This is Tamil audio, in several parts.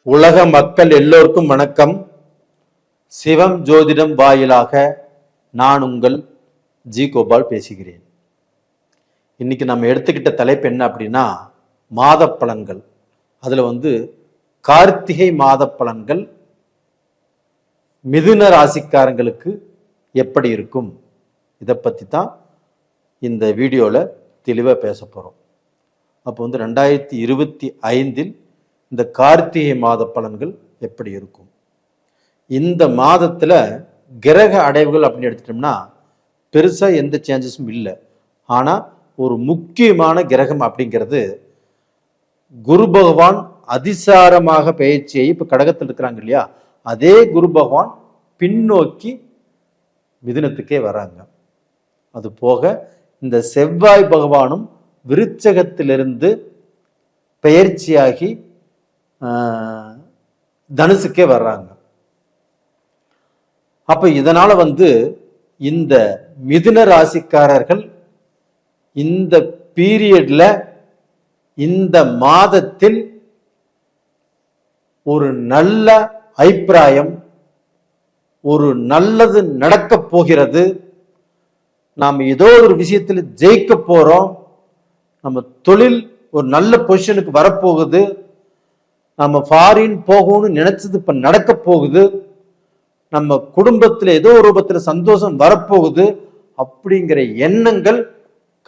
உலக மக்கள் எல்லோருக்கும் வணக்கம். சிவம் ஜோதிடம் வாயிலாக நான் உங்கள் ஜி கோபால் பேசுகிறேன். இன்னைக்கு நம்ம எடுத்துக்கிட்ட தலைப்பு என்ன அப்படின்னா மாத பலன்கள். அதுல கார்த்திகை மாத பலன்கள் மிதுன ராசிக்காரங்களுக்கு எப்படி இருக்கும், இதை பற்றி தான் இந்த வீடியோவில் தெளிவாக பேச போகிறோம். அப்போ 2025 இந்த கார்த்திகை மாத பலன்கள் எப்படி இருக்கும். இந்த மாதத்தில் கிரக அடைவுகள் அப்படின்னு எடுத்துட்டோம்னா பெருசாக எந்த சேஞ்சஸும் இல்லை. ஆனால் ஒரு முக்கியமான கிரகம் அப்படிங்கிறது குரு பகவான் அதிசாரமாக பயிற்சியை இப்போ கடகத்தில் இருக்கிறாங்க இல்லையா, அதே குரு பகவான் பின்னோக்கி மிதுனத்துக்கே வராங்க. அது போக இந்த செவ்வாய் பகவானும் விருச்சகத்திலிருந்து பெயர்ச்சியாகி தனுசுக்கே வர்றாங்க. அப்ப இதனால இந்த மிதுன ராசிக்காரர்கள் இந்த பீரியட்ல இந்த மாதத்தில் ஒரு நல்ல அபிப்பிராயம், ஒரு நல்லது நடக்க போகிறது, நாம் ஏதோ ஒரு விஷயத்தில் ஜெயிக்க போறோம், நம்ம தொழில் ஒரு நல்ல பொசிஷனுக்கு வரப்போகுது, நம்ம ஃபாரின் போகணும்னு நினைச்சது இப்ப நடக்க போகுது, நம்ம குடும்பத்துல ஏதோ ஒரு ரூபத்துல சந்தோஷம் வரப்போகுது அப்படிங்கிற எண்ணங்கள்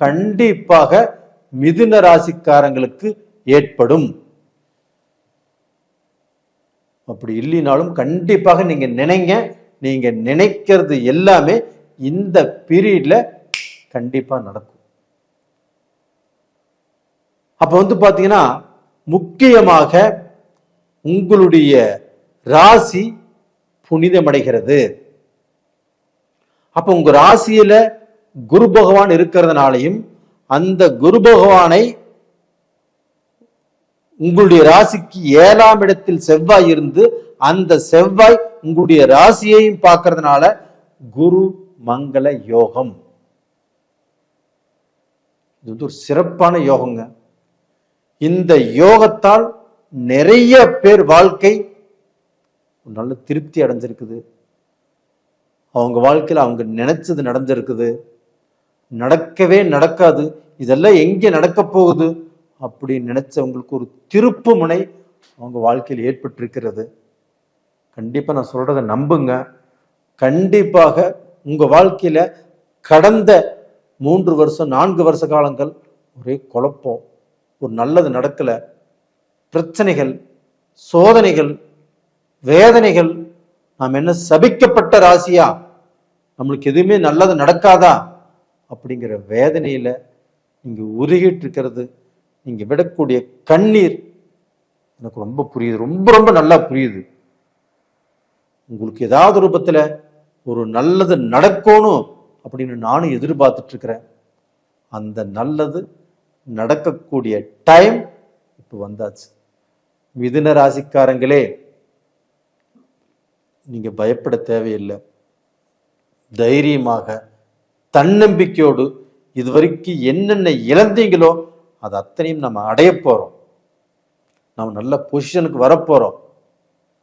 கண்டிப்பாக மிதுன ராசிக்காரங்களுக்கு ஏற்படும். அப்படி இல்லைனாலும் கண்டிப்பாக நீங்க நினைங்க, நீங்க நினைக்கிறது எல்லாமே இந்த பீரியட்ல கண்டிப்பா நடக்கும். அப்ப பாத்தீங்கன்னா முக்கியமாக உங்களுடைய ராசி புனிதமடைகிறது. அப்ப உங்க ராசியில குரு பகவான் இருக்கிறதுனாலையும் அந்த குரு பகவானை உங்களுடைய ராசிக்கு 7ஆம் இடத்தில் செவ்வாய் இருந்து அந்த செவ்வாய் உங்களுடைய ராசியையும் பார்க்கறதுனால குரு மங்கள யோகம். இது ஒரு சிறப்பான யோகங்க. இந்த யோகத்தால் நிறைய பேர் வாழ்க்கை நல்ல திருப்தி அடைஞ்சிருக்குது. அவங்க வாழ்க்கையில் அவங்க நினைச்சது நடந்திருக்குது. நடக்கவே நடக்காது, இதெல்லாம் எங்கே நடக்க போகுது அப்படின்னு நினைச்சவங்களுக்கு ஒரு திருப்பு முனை அவங்க வாழ்க்கையில் ஏற்பட்டிருக்கிறது. கண்டிப்பா நான் சொல்றதை நம்புங்க. கண்டிப்பாக உங்க வாழ்க்கையில கடந்த 3 வருஷம் 4 வருஷ காலங்கள் ஒரே குழப்பம், ஒரு நல்லது நடக்கல, பிரச்சனைகள், சோதனைகள், வேதனைகள், நாம் என்ன சபிக்கப்பட்ட ராசியா, நம்மளுக்கு எதுவுமே நல்லது நடக்காதா அப்படிங்கிற வேதனையில நீங்க உருகிட்டு இருக்கிறது, நீங்க விடக்கூடிய கண்ணீர் எனக்கு ரொம்ப புரியுது, ரொம்ப ரொம்ப நல்லா புரியுது. உங்களுக்கு ஏதாவது ரூபத்துல ஒரு நல்லது நடக்கணும் அப்படின்னு நானும் எதிர்பார்த்துட்டு இருக்கிறேன். அந்த நல்லது நடக்கக்கூடிய டைம் இப்ப வந்தாச்சு. மிதுன ராசிக்காரங்களே, நீங்க பயப்பட தேவையில்லை. தைரியமாக தன்னம்பிக்கையோடு இதுவரைக்கும் என்னென்ன இழந்தீங்களோ அது அத்தனையும் நம்ம அடைய போறோம், நம்ம நல்ல பொசிஷனுக்கு வரப்போறோம்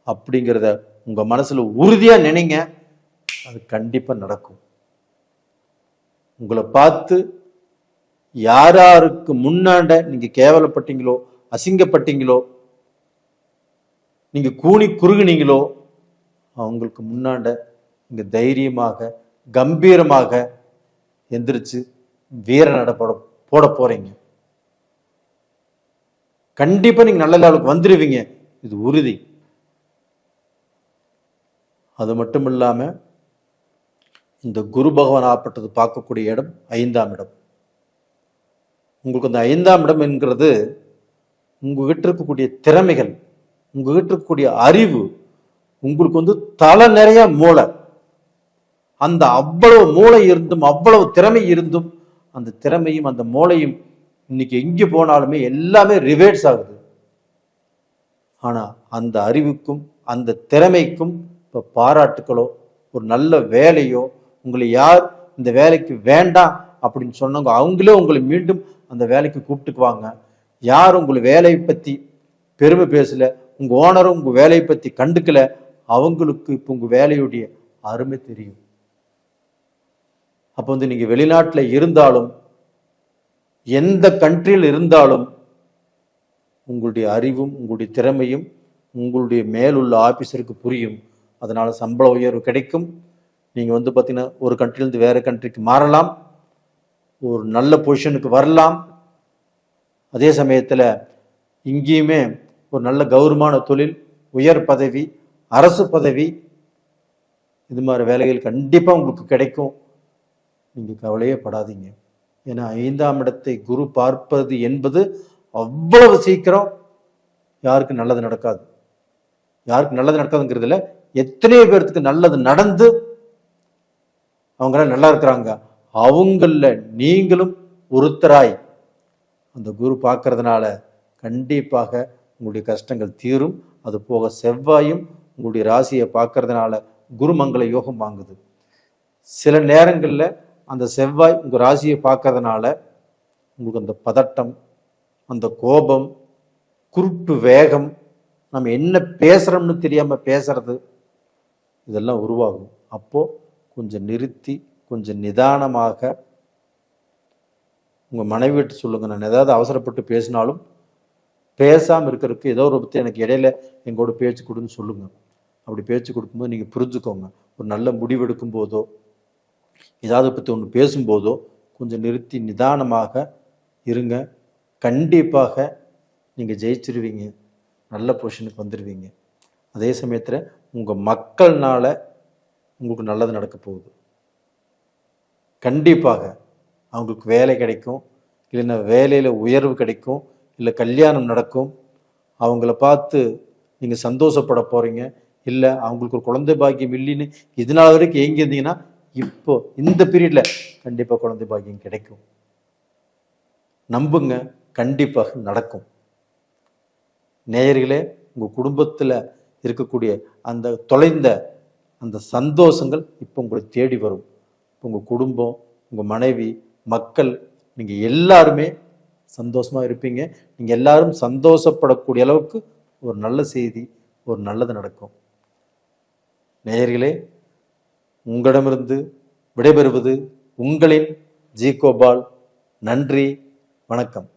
அப்படிங்கிறத உங்க மனசுல உறுதியா நினைங்க. அது கண்டிப்பா நடக்கும். உங்களை பார்த்து யாராருக்கு முன்னாண்ட நீங்க கேவலப்பட்டீங்களோ, அசிங்கப்பட்டீங்களோ, நீங்க கூனி குறுகுனீங்களோ அவங்களுக்கு முன்னாண்ட நீங்க தைரியமாக கம்பீரமாக எந்திரிச்சு வீர நடப்பட போட போறீங்க. கண்டிப்பா நீங்க நல்ல லெவலுக்கு வந்துருவீங்க, இது உறுதி. அது மட்டும் இல்லாம இந்த குரு பகவான் ஆப்பட்டது பார்க்கக்கூடிய இடம் 5ஆம் இடம். உங்களுக்கு அந்த 5ஆம் இடம் என்கிறது உங்ககிட்ட இருக்கக்கூடிய திறமைகள், உங்ககிட்ட இருக்கக்கூடிய அறிவு, உங்களுக்கு தலை நிறைய மூளை, அந்த அவ்வளவு மூளை இருந்தும் அவ்வளவு திறமை இருந்தும் அந்த திறமையும் அந்த மூளையும் இன்னைக்கு எங்கே போனாலுமே எல்லாமே ரிவேர்ஸ் ஆகுது. ஆனா அந்த அறிவுக்கும் அந்த திறமைக்கும் இப்ப பாராட்டுக்களோ ஒரு நல்ல வேலையோ, உங்களை யார் இந்த வேலைக்கு வேண்டாம் அப்படின்னு சொன்னாங்க அவங்களே உங்களை மீண்டும் அந்த வேலைக்கு கூப்பிட்டுக்குவாங்க. யார் உங்களை வேலையை பத்தி பெருமை பேசல, உங்கள் ஓனரும் உங்கள் வேலையை பற்றி கண்டுக்கல, அவங்களுக்கு இப்போ உங்கள் வேலையுடைய அருமை தெரியும். அப்போ நீங்கள் வெளிநாட்டில் இருந்தாலும் எந்த கண்ட்ரியில் இருந்தாலும் உங்களுடைய அறிவும் உங்களுடைய திறமையும் உங்களுடைய மேலுள்ள ஆபீஸருக்கு புரியும். அதனால சம்பள உயர்வு கிடைக்கும். நீங்கள் பார்த்தீங்கன்னா ஒரு கண்ட்ரிலேருந்து வேறு கண்ட்ரிக்கு மாறலாம், ஒரு நல்ல பொசிஷனுக்கு வரலாம். அதே சமயத்தில் இங்கேயுமே ஒரு நல்ல கௌரவமான தொழில், உயர் பதவி, அரசு பதவி, இது மாதிரி வேலைகள் கண்டிப்பாக உங்களுக்கு கிடைக்கும். நீங்கள் கவலையே படாதீங்க. ஏன்னா 5ஆம் இடத்தை குரு பார்ப்பது என்பது அவ்வளவு சீக்கிரம் யாருக்கு நல்லது நடக்காது. யாருக்கு நல்லது நடக்காதுங்கிறதுல எத்தனையோ பேர்த்துக்கு நல்லது நடந்து அவங்களாம் நல்லா இருக்கிறாங்க. அவங்கள நீங்களும் ஒருத்தராய் அந்த குரு பார்க்கறதுனால கண்டிப்பாக உங்களுடைய கஷ்டங்கள் தீரும். அது போக செவ்வாயும் உங்களுடைய ராசியை பார்க்கறதுனால குருமங்கள யோகம் வாங்குது. சில நேரங்களில் அந்த செவ்வாய் உங்கள் ராசியை பார்க்கறதுனால உங்களுக்கு அந்த பதட்டம், அந்த கோபம், குருட்டு வேகம், நம்ம என்ன பேசுகிறோம்னு தெரியாமல் பேசுறது, இதெல்லாம் உருவாகும். அப்போது கொஞ்சம் நிறுத்தி கொஞ்சம் நிதானமாக உங்கள் மனைவிட்டு சொல்லுங்கள். நான் ஏதாவது அவசரப்பட்டு பேசினாலும் பேசாமல் இருக்கிறதுக்கு ஏதோ ஒரு பற்றி எனக்கு இடையில எங்களோட பேச்சு கொடுன்னு சொல்லுங்கள். அப்படி பேச்சு கொடுக்கும்போது நீங்கள் புரிஞ்சுக்கோங்க. ஒரு நல்ல முடிவெடுக்கும் போதோ ஏதாவது பற்றி ஒன்று பேசும்போதோ கொஞ்சம் நிறுத்தி நிதானமாக இருங்க. கண்டிப்பாக நீங்கள் ஜெயிச்சிருவீங்க, நல்ல பொசிஷனுக்கு வந்துடுவீங்க. அதே சமயத்தில் உங்கள் மக்கள்னால உங்களுக்கு நல்லது நடக்க போகுது. கண்டிப்பாக அவங்களுக்கு வேலை கிடைக்கும், இல்லைன்னா வேலையில் உயர்வு கிடைக்கும், இல்லை கல்யாணம் நடக்கும். அவங்கள பார்த்து நீங்கள் சந்தோஷப்பட போகிறீங்க. இல்லை அவங்களுக்கு ஒரு குழந்தை பாக்கியம் இல்லைன்னு இதனால வரைக்கும் எங்கே இருந்தீங்கன்னா இப்போ இந்த பீரியடில் கண்டிப்பாக குழந்தை பாக்கியம் கிடைக்கும். நம்புங்க, கண்டிப்பாக நடக்கும். நேயர்களே, உங்கள் குடும்பத்தில் இருக்கக்கூடிய அந்த தொலைந்த அந்த சந்தோஷங்கள் இப்போ உங்களை தேடி வரும். உங்கள் குடும்பம், உங்கள் மனைவி, மக்கள், நீங்கள் எல்லாருமே சந்தோஷமாக இருப்பீங்க. நீங்கள் எல்லாரும் சந்தோஷப்படக்கூடிய அளவுக்கு ஒரு நல்ல செய்தி, ஒரு நல்லது நடக்கும். நேயர்களே, உங்களிடமிருந்து விடைபெறுவது உங்களின் ஜி கோபால். நன்றி, வணக்கம்.